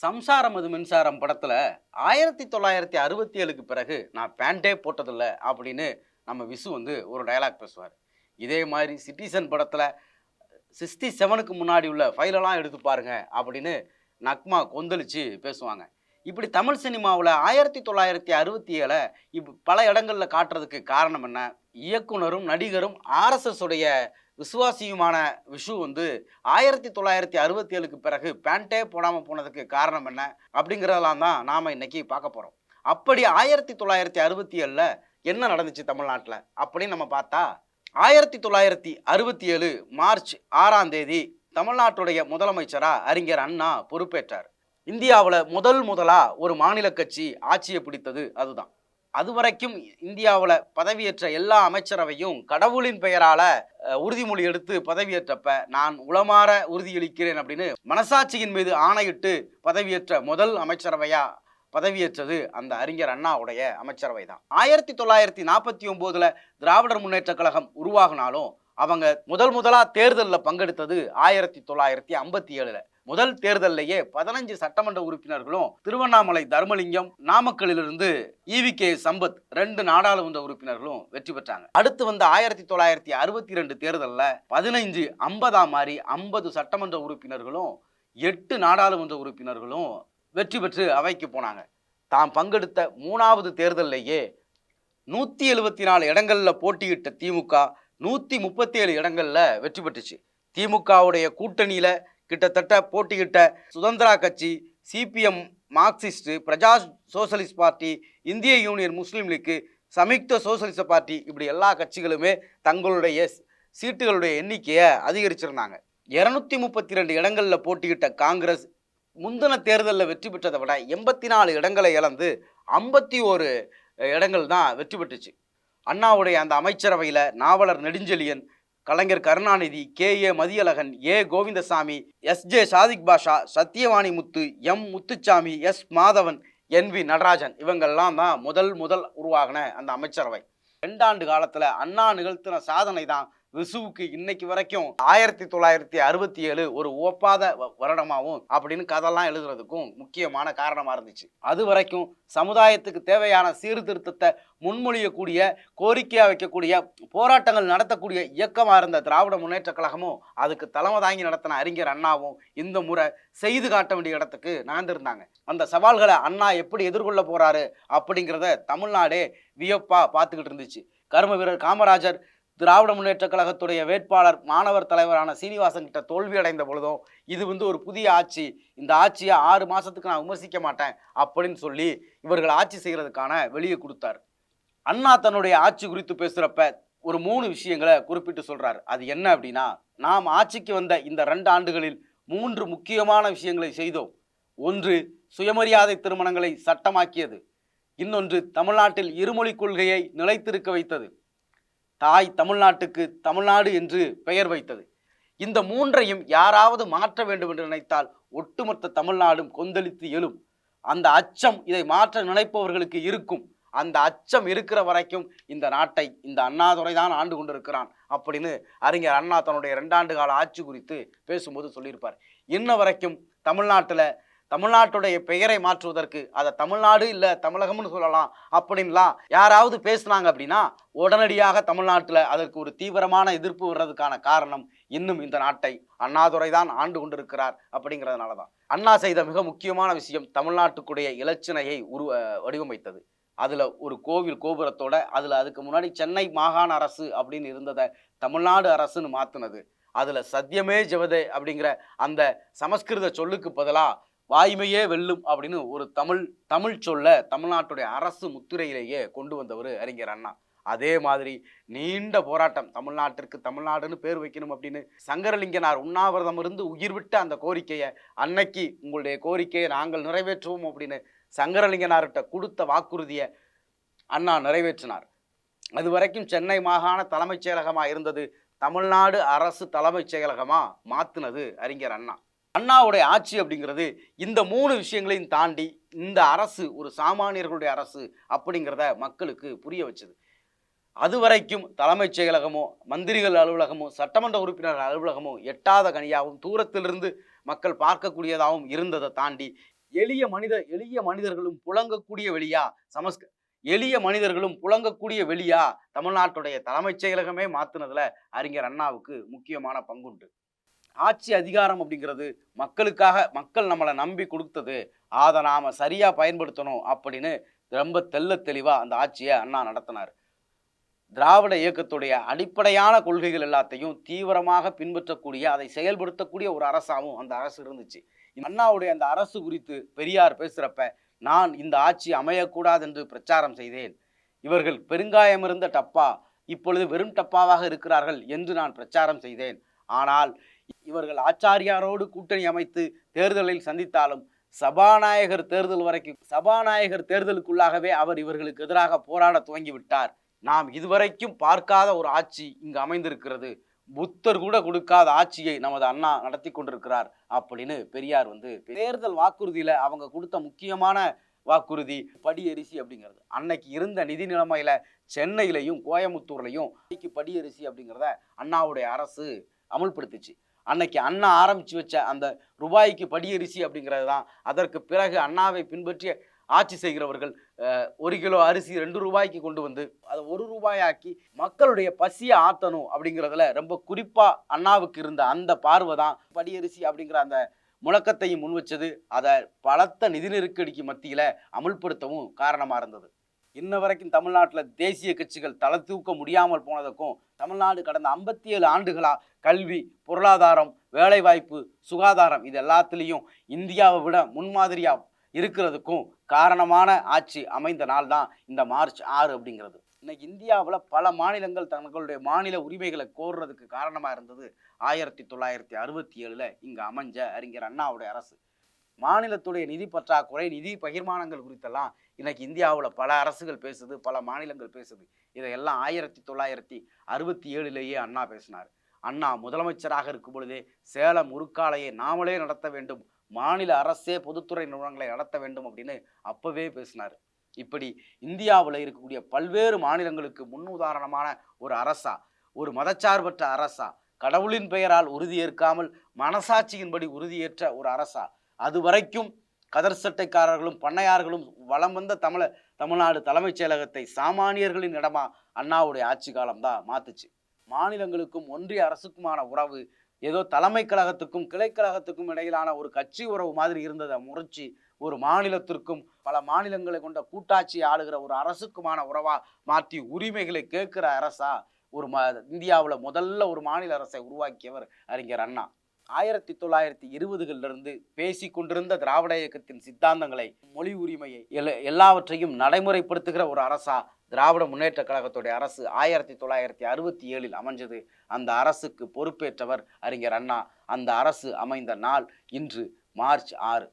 சம்சாரம் அது மின்சாரம் படத்துல 1967க்கு பிறகு நான் பேண்டே போட்டதில்ல அப்படின்னு நம்ம விசு வந்து ஒரு டயலாக் பேசுவார். இதே மாதிரி சிட்டிசன் படத்துல 67க்கு முன்னாடி உள்ள ஃபைலெல்லாம் எடுத்து பாருங்க அப்படின்னு நக்மா கொந்தளிச்சு பேசுவாங்க. இப்படி தமிழ் சினிமாவில் 1967 பல இடங்கள்ல காட்டுறதுக்கு காரணம் என்ன? இயக்குனரும் நடிகரும் ஆர்எஸ்எஸ் உடைய விசுவாசியுமான விஷு வந்து 1967க்கு பிறகு பேண்டே போடாமல் போனதுக்கு காரணம் என்ன அப்படிங்கிறதெல்லாம் தான் நாம் இன்னைக்கு பார்க்க போகிறோம். அப்படி 1967 என்ன நடந்துச்சு தமிழ்நாட்டில் அப்படின்னு நம்ம பார்த்தா, 1967 மார்ச் 6ஆம் தேதி தமிழ்நாட்டுடைய முதலமைச்சராக அறிஞர் அண்ணா பொறுப்பேற்றார். இந்தியாவில் முதலாக ஒரு மாநில கட்சி ஆட்சியை பிடித்தது அதுதான். அதுவரைக்கும் இந்தியாவில் பதவியேற்ற எல்லா அமைச்சரவையும் கடவுளின் பெயரால உறுதிமொழி எடுத்து பதவியேற்றப்ப நான் உளமாற உறுதியளிக்கிறேன் அப்படின்னு மனசாட்சியின் மீது ஆணையிட்டு பதவியேற்ற முதல் அமைச்சரவையா பதவியேற்றது அந்த அறிஞர் அண்ணாவுடைய அமைச்சரவை தான். 1949 திராவிடர் முன்னேற்ற கழகம் உருவாகினாலும் அவங்க முதலா தேர்தலில் பங்கெடுத்தது 1957. முதல் தேர்தலிலேயே 15 சட்டமன்ற உறுப்பினர்களும் திருவண்ணாமலை தர்மலிங்கம், நாமக்கல்லிலிருந்து ஈவிகே சம்பத் 2 நாடாளுமன்ற உறுப்பினர்களும் வெற்றி பெற்றாங்க. அடுத்து வந்த 1962 தேர்தலில் 15 50 மாதிரி 50 சட்டமன்ற உறுப்பினர்களும் 8 நாடாளுமன்ற உறுப்பினர்களும் வெற்றி பெற்று அவைக்கு போனாங்க. தாம் பங்கெடுத்த 3வது தேர்தலிலேயே 174 இடங்களில் போட்டியிட்ட திமுக 137 இடங்களில் வெற்றி பெற்றுச்சு. திமுகவுடைய கூட்டணியில் கிட்டத்தட்ட போட்டியிட்ட சுதந்திரா கட்சி, சிபிஎம், மார்க்சிஸ்ட், பிரஜா சோசலிஸ்ட் பார்ட்டி, இந்திய யூனியன் முஸ்லீம் லீக்கு, சமயுக்த சோசலிச பார்ட்டி, இப்படி எல்லா கட்சிகளுமே தங்களுடைய சீட்டுகளுடைய எண்ணிக்கையை அதிகரிச்சிருந்தாங்க. 232 இடங்களில் போட்டியிட்ட காங்கிரஸ் முந்தின தேர்தலில் வெற்றி பெற்றதை விட 84 இடங்களை இழந்து 51 இடங்கள் தான் வெற்றி பெற்றுச்சு. அண்ணாவுடைய அந்த அமைச்சரவையில் நாவலர் நெடுஞ்செழியன், கலைஞர் கருணாநிதி, கே.ஏ. மதியழகன், ஏ. கோவிந்தசாமி, எஸ்.ஜே. சாதிக் பாஷா, சத்தியவாணி முத்து, எம். முத்துச்சாமி, எஸ். மாதவன், என்.வி. நடராஜன் இவங்கெல்லாம் தான் முதல் உருவாகின அந்த அமைச்சரவை. 2 ஆண்டு காலத்தில் அண்ணா நிகழ்த்தின சாதனை தான் விசுவுக்கு இன்னைக்கு வரைக்கும் 1967 ஒரு ஒப்பாத வருடமாகவும் அப்படின்னு கதெல்லாம் எழுதுறதுக்கும் முக்கியமான காரணமாக இருந்துச்சு. அது வரைக்கும் சமுதாயத்துக்கு தேவையான சீர்திருத்தத்தை முன்மொழியக்கூடிய, கோரிக்கையாக வைக்கக்கூடிய, போராட்டங்கள் நடத்தக்கூடிய இயக்கமாக இருந்த திராவிட முன்னேற்ற கழகமும் அதுக்கு தலைமை தாங்கி நடத்தின அறிஞர் அண்ணாவும் இந்த முறை செய்து காட்ட வேண்டிய இடத்துக்கு நகர்ந்திருந்தாங்க. அந்த சவால்களை அண்ணா எப்படி எதிர்கொள்ள போறாரு அப்படிங்கிறத தமிழ்நாடே வியப்பா பார்த்துக்கிட்டு இருந்துச்சு. கர்ம வீரர் காமராஜர் திராவிட முன்னேற்ற கழகத்துடைய வேட்பாளர் மாணவர் தலைவரான சீனிவாசன் கிட்ட தோல்வி அடைந்த பொழுதும் இது ஒரு புதிய ஆட்சி, இந்த ஆட்சியை 6 மாதத்துக்கு நான் விமர்சிக்க மாட்டேன் அப்படின்னு சொல்லி இவர்கள் ஆட்சி செய்கிறதுக்கான வெளியே கொடுத்தார். அண்ணா தன்னுடைய ஆட்சி குறித்து பேசுகிறப்ப ஒரு 3 விஷயங்களை குறிப்பிட்டு சொல்கிறார். அது என்ன அப்படின்னா, நாம் ஆட்சிக்கு வந்த இந்த 2 ஆண்டுகளில் 3 முக்கியமான விஷயங்களை செய்தோம். ஒன்று, சுயமரியாதை திருமணங்களை சட்டமாக்கியது. இன்னொன்று, தமிழ்நாட்டில் இருமொழி கொள்கையை நிலைத்திருக்க வைத்தது. தாய் தமிழ்நாட்டுக்கு தமிழ்நாடு என்று பெயர் வைத்தது. இந்த 3ஐயும் யாராவது மாற்ற வேண்டும் என்று நினைத்தால் ஒட்டுமொத்த தமிழ்நாடும் கொந்தளித்து எழும். அந்த அச்சம் இதை மாற்ற நினைப்பவர்களுக்கு இருக்கும். அந்த அச்சம் இருக்கிற வரைக்கும் இந்த நாட்டை இந்த அண்ணாதுரை தான் ஆண்டு கொண்டிருக்கிறான் அப்படின்னு அறிஞர் அண்ணா தன்னுடைய 2 ஆண்டு கால ஆட்சி குறித்து பேசும்போது சொல்லியிருப்பார். இன்ன வரைக்கும் தமிழ்நாட்டுடைய பெயரை மாற்றுவதற்கு அதை தமிழ்நாடு இல்லை தமிழகம்னு சொல்லலாம் அப்படின்லாம் யாராவது பேசுனாங்க அப்படின்னா உடனடியாக தமிழ்நாட்டில் அதற்கு ஒரு தீவிரமான எதிர்ப்பு வர்றதுக்கான காரணம் இன்னும் இந்த நாட்டை அண்ணாதுரை தான் ஆண்டு கொண்டிருக்கிறார் அப்படிங்கிறதுனால தான். அண்ணா செய்த மிக முக்கியமான விஷயம் தமிழ்நாட்டுக்குடைய இலச்சினையை வடிவமைத்தது. அதில் ஒரு கோவில் கோபுரத்தோட அதுக்கு முன்னாடி சென்னை மாகாண அரசு அப்படின்னு இருந்ததை தமிழ்நாடு அரசுன்னு மாற்றினது. அதில் சத்தியமே ஜெவதே அப்படிங்கிற அந்த சமஸ்கிருத சொல்லுக்கு பதிலாக வாய்மையே வெல்லும் அப்படின்னு ஒரு தமிழ் சொல்ல தமிழ்நாட்டுடைய அரசு முத்திரையிலேயே கொண்டு வந்தவர் அறிஞர் அண்ணா. அதே மாதிரி நீண்ட போராட்டம், தமிழ்நாட்டிற்கு தமிழ்நாடுன்னு பேர் வைக்கணும் அப்படின்னு சங்கரலிங்கனார் உண்ணாவிரதம் இருந்து உயிர் விட்ட அந்த கோரிக்கையை, அன்னைக்கு உங்களுடைய கோரிக்கையை நாங்கள் நிறைவேற்றுவோம் அப்படின்னு சங்கரலிங்கனார்கிட்ட கொடுத்த வாக்குறுதியை அண்ணா நிறைவேற்றினார். அது வரைக்கும் சென்னை மாகாண தலைமைச் செயலகமாக இருந்தது தமிழ்நாடு அரசு தலைமைச் செயலகமாக மாற்றினது அறிஞர் அண்ணா. அண்ணாவுடைய ஆட்சி அப்படிங்கிறது இந்த 3 விஷயங்களையும் தாண்டி இந்த அரசு ஒரு சாமானியர்களுடைய அரசு அப்படிங்கிறத மக்களுக்கு புரிய வச்சது. அதுவரைக்கும் தலைமைச் செயலகமோ, மந்திரிகள் அலுவலகமோ, சட்டமன்ற உறுப்பினர் அலுவலகமோ எட்டாத கனியாகவும் தூரத்திலிருந்து மக்கள் பார்க்கக்கூடியதாகவும் இருந்ததை தாண்டி எளிய மனிதர்களும் புழங்கக்கூடிய வெளியா எளிய மனிதர்களும் புழங்கக்கூடிய வெளியா தமிழ்நாட்டுடைய தலைமைச் செயலகமே மாத்துனதுல அறிஞர் அண்ணாவுக்கு முக்கியமான பங்குண்டு. ஆட்சி அதிகாரம் அப்படிங்கிறது மக்கள் நம்மளை நம்பி கொடுத்தது, அதை நாம சரியா பயன்படுத்தணும் அப்படின்னு ரொம்ப தெளிவா அந்த ஆட்சியை அண்ணா நடத்தினார். திராவிட இயக்கத்துடைய அடிப்படையான கொள்கைகள் எல்லாத்தையும் தீவிரமாக பின்பற்றக்கூடிய, அதை செயல்படுத்தக்கூடிய ஒரு அரசாவும் அந்த அரசு இருந்துச்சு. அண்ணாவுடைய அந்த அரசு குறித்து பெரியார் பேசுறப்ப, நான் இந்த ஆட்சி அமையக்கூடாது என்று பிரச்சாரம் செய்தேன். இவர்கள் பெருங்காயம் இருந்த டப்பா இப்பொழுது வெறும் டப்பாவாக இருக்கிறார்கள் என்று நான் பிரச்சாரம் செய்தேன். ஆனால் இவர்கள் ஆச்சாரியாரோடு கூட்டணி அமைத்து தேர்தலில் சந்தித்தாலும் சபாநாயகர் தேர்தலுக்குள்ளாகவே அவர் இவர்களுக்கு எதிராக போராட துவங்கிவிட்டார். நாம் இதுவரைக்கும் பார்க்காத ஒரு ஆட்சி இங்கு அமைந்திருக்கிறது. புத்தர் கூட கொடுக்காத ஆட்சியை நமது அண்ணா நடத்தி கொண்டிருக்கிறார் அப்படின்னு பெரியார் தேர்தல் வாக்குறுதியில அவங்க கொடுத்த முக்கியமான வாக்குறுதி படியரிசி அப்படிங்கிறது. அன்னைக்கு இருந்த நிதி நிலைமையில சென்னையிலையும் கோயமுத்தூர்லையும் படியரிசி அப்படிங்கிறத அண்ணாவுடைய அரசு அமுல்படுத்திச்சு. அன்னைக்கு அண்ணா ஆரம்பிச்சு வச்ச அந்த ரூபாய்க்கு படியரிசி அப்படிங்கிறது தான் அதற்கு பிறகு அண்ணாவை பின்பற்றிய ஆட்சி செய்கிறவர்கள் 1 கிலோ அரிசி 2 ரூபாய்க்கு கொண்டு வந்து அதை 1 ரூபாயாக்கி மக்களுடைய பசியை ஆற்றணும் அப்படிங்கிறதுல ரொம்ப குறிப்பா அண்ணாவுக்கு இருந்த அந்த பார்வை தான் படியரிசி அப்படிங்கிற அந்த முழக்கத்தையும் முன் வச்சது. அதை பலத்த நிதி நெருக்கடிக்கு மத்தியில அமுல்படுத்தவும் காரணமா இருந்தது. இன்ன வரைக்கும் தமிழ்நாட்டில் தேசிய கட்சிகள் தலை தூக்க முடியாமல் போனதுக்கும், தமிழ்நாடு கடந்த 57 ஆண்டுகளா கல்வி, பொருளாதாரம், வேலைவாய்ப்பு, சுகாதாரம் இது எல்லாத்துலேயும் இந்தியாவை விட முன்மாதிரியா இருக்கிறதுக்கும் காரணமான ஆட்சி அமைந்த நாள் தான் இந்த மார்ச் 6 அப்படிங்கிறது. இன்னைக்கு இந்தியாவில் பல மாநிலங்கள் தங்களுடைய மாநில உரிமைகளை கோர்றதுக்கு காரணமாக இருந்தது 1967 இங்கே அமைஞ்ச அறிஞர் அண்ணாவுடைய அரசு. மாநிலத்துடைய நிதி பற்றாக்குறை, நிதி பகிர்மானங்கள் குறித்தெல்லாம் இன்னைக்கு இந்தியாவில் பல அரசுகள் பேசுது, பல மாநிலங்கள் பேசுது. இதையெல்லாம் 1967 அண்ணா பேசினார். அண்ணா முதலமைச்சராக இருக்கும் பொழுதே சேலம் உருக்காலையை நாமளே நடத்த வேண்டும், மாநில அரசே பொதுத்துறை நிறுவனங்களை நடத்த வேண்டும் அப்படின்னு அப்பவே பேசினார். இப்படி இந்தியாவில் இருக்கக்கூடிய பல்வேறு மாநிலங்களுக்கு முன்னுதாரணமான ஒரு அரசா, ஒரு மதச்சார்பற்ற அரசா, கடவுளின் பெயரால் உறுதியேற்காமல் மனசாட்சியின்படி உறுதியேற்ற ஒரு அரசா, அது வரைக்கும் கதர் சட்டைக்காரர்களும் பண்ணையார்களும் வலம் வந்த தமிழ்நாடு தலைமைச் செயலகத்தை சாமானியர்களின் இடமா அண்ணாவுடைய ஆட்சி காலம் தான் மாத்துச்சு. மாநிலங்களுக்கும் ஒன்றிய அரசுக்குமான உறவு ஏதோ தலைமை கழகத்துக்கும் கிளைக்கழகத்துக்கும் இடையிலான ஒரு கட்சி உறவு மாதிரி இருந்ததை முறைச்சி ஒரு மாநிலத்திற்கும் பல மாநிலங்களை கொண்ட கூட்டாட்சி ஆளுகிற ஒரு அரசுக்குமான உறவா மாற்றி உரிமைகளை கேட்கிற அரசா இந்தியாவில் முதல்ல ஒரு மாநில அரசை உருவாக்கியவர் அறிஞர் அண்ணா. 1920களிலிருந்து பேசி கொண்டிருந்த திராவிட இயக்கத்தின் சித்தாந்தங்களை, மொழி உரிமையை எல்லாவற்றையும் நடைமுறைப்படுத்துகிற ஒரு அரசா திராவிட முன்னேற்ற கழகத்துடைய அரசு 1967 அமைஞ்சது. அந்த அரசுக்கு பொறுப்பேற்றவர் அறிஞர் அண்ணா. அந்த அரசு அமைந்த நாள் இன்று மார்ச் 6.